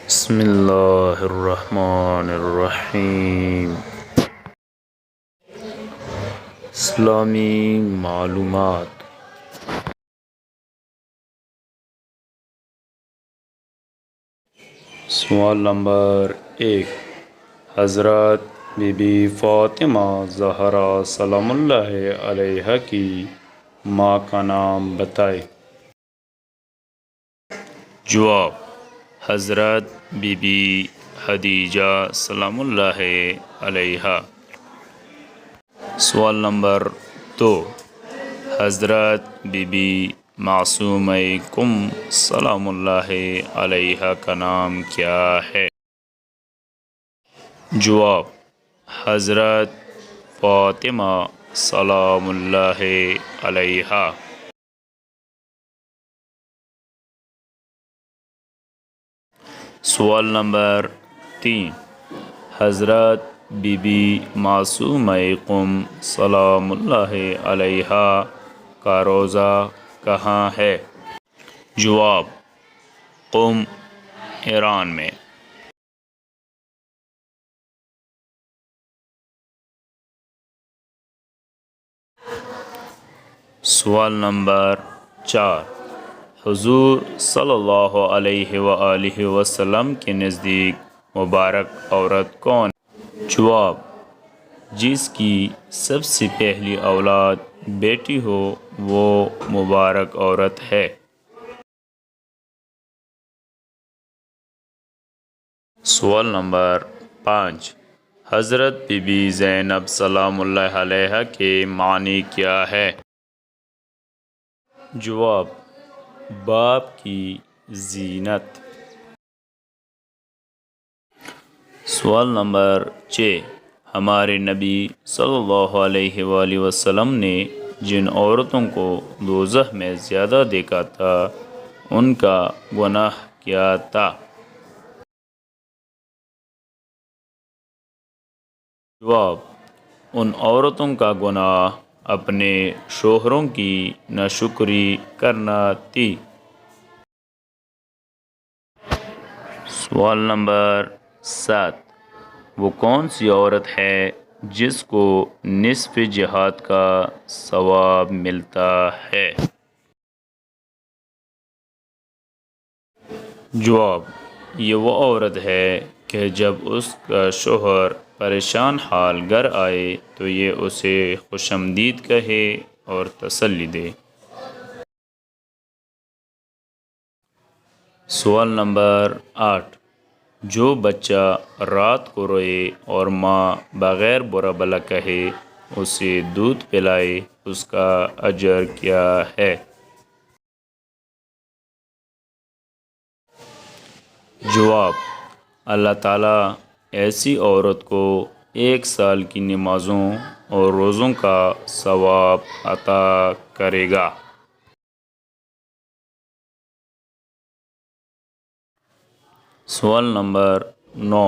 بسم اللہ الرحمن الرحیم۔ اسلامی معلومات۔ سوال نمبر 1، حضرت بی بی فاطمہ زہرا سلام اللہ علیہا کی ماں کا نام بتائیں۔ جواب: حضرت بی بی خدیجہ سلام اللہ علیہا۔ سوال نمبر 2، حضرت بی بی معصومہ سلام اللہ علیہا کا نام کیا ہے؟ جواب: حضرت فاطمہ سلام اللہ علیہا۔ سوال نمبر 3، حضرت بی بی معصومہ سلام اللہ علیہا کا روضہ کہاں ہے؟ جواب: قم، ایران میں۔ سوال نمبر 4، حضور صلی اللہ علیہ وآلہ وسلم کے نزدیک مبارک عورت کون؟ جواب: جس کی سب سے پہلی اولاد بیٹی ہو وہ مبارک عورت ہے۔ سوال نمبر 5، حضرت بی بی زینب سلام اللہ علیہا کے معنی کیا ہے؟ جواب: باپ کی زینت۔ سوال نمبر 6، ہمارے نبی صلی اللہ علیہ وآلہ وسلم نے جن عورتوں کو دوزخ میں زیادہ دیکھا تھا ان کا گناہ کیا تھا؟ جواب: ان عورتوں کا گناہ اپنے شوہروں کی ناشکری کرنا تھی۔ سوال نمبر 7، وہ کون سی عورت ہے جس کو نصف جہاد کا ثواب ملتا ہے؟ جواب: یہ وہ عورت ہے کہ جب اس کا شوہر پریشان حال گھر آئے تو یہ اسے خوش آمدید کہے اور تسلی دے۔ سوال نمبر 8، جو بچہ رات کو روئے اور ماں بغیر برا بھلا کہے اسے دودھ پلائے اس کا اجر کیا ہے؟ جواب: اللہ تعالیٰ ایسی عورت کو 1 سال کی نمازوں اور روزوں کا ثواب عطا کرے گا۔ سوال نمبر 9،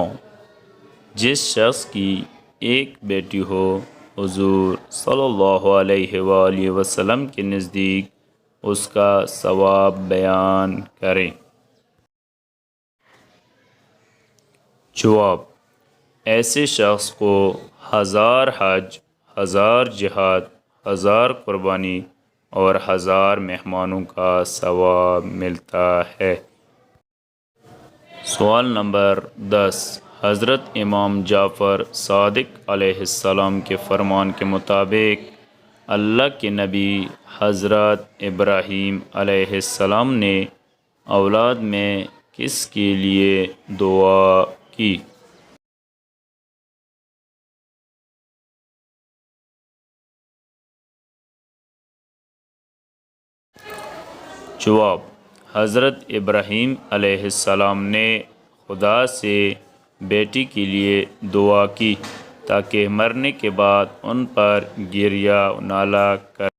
جس شخص کی ایک بیٹی ہو حضور صلی اللہ علیہ وآلہ وسلم کے نزدیک اس کا ثواب بیان کریں۔ جواب: ایسے شخص کو 1000 حج، 1000 جہاد، 1000 قربانی اور 1000 مہمانوں کا ثواب ملتا ہے۔ سوال نمبر 10، حضرت امام جعفر صادق علیہ السلام کے فرمان کے مطابق اللہ کے نبی حضرت ابراہیم علیہ السلام نے اولاد میں کس کے لیے دعا کی؟ جواب: حضرت ابراہیم علیہ السلام نے خدا سے بیٹی کے لیے دعا کی تاکہ مرنے کے بعد ان پر گریہ نالہ کر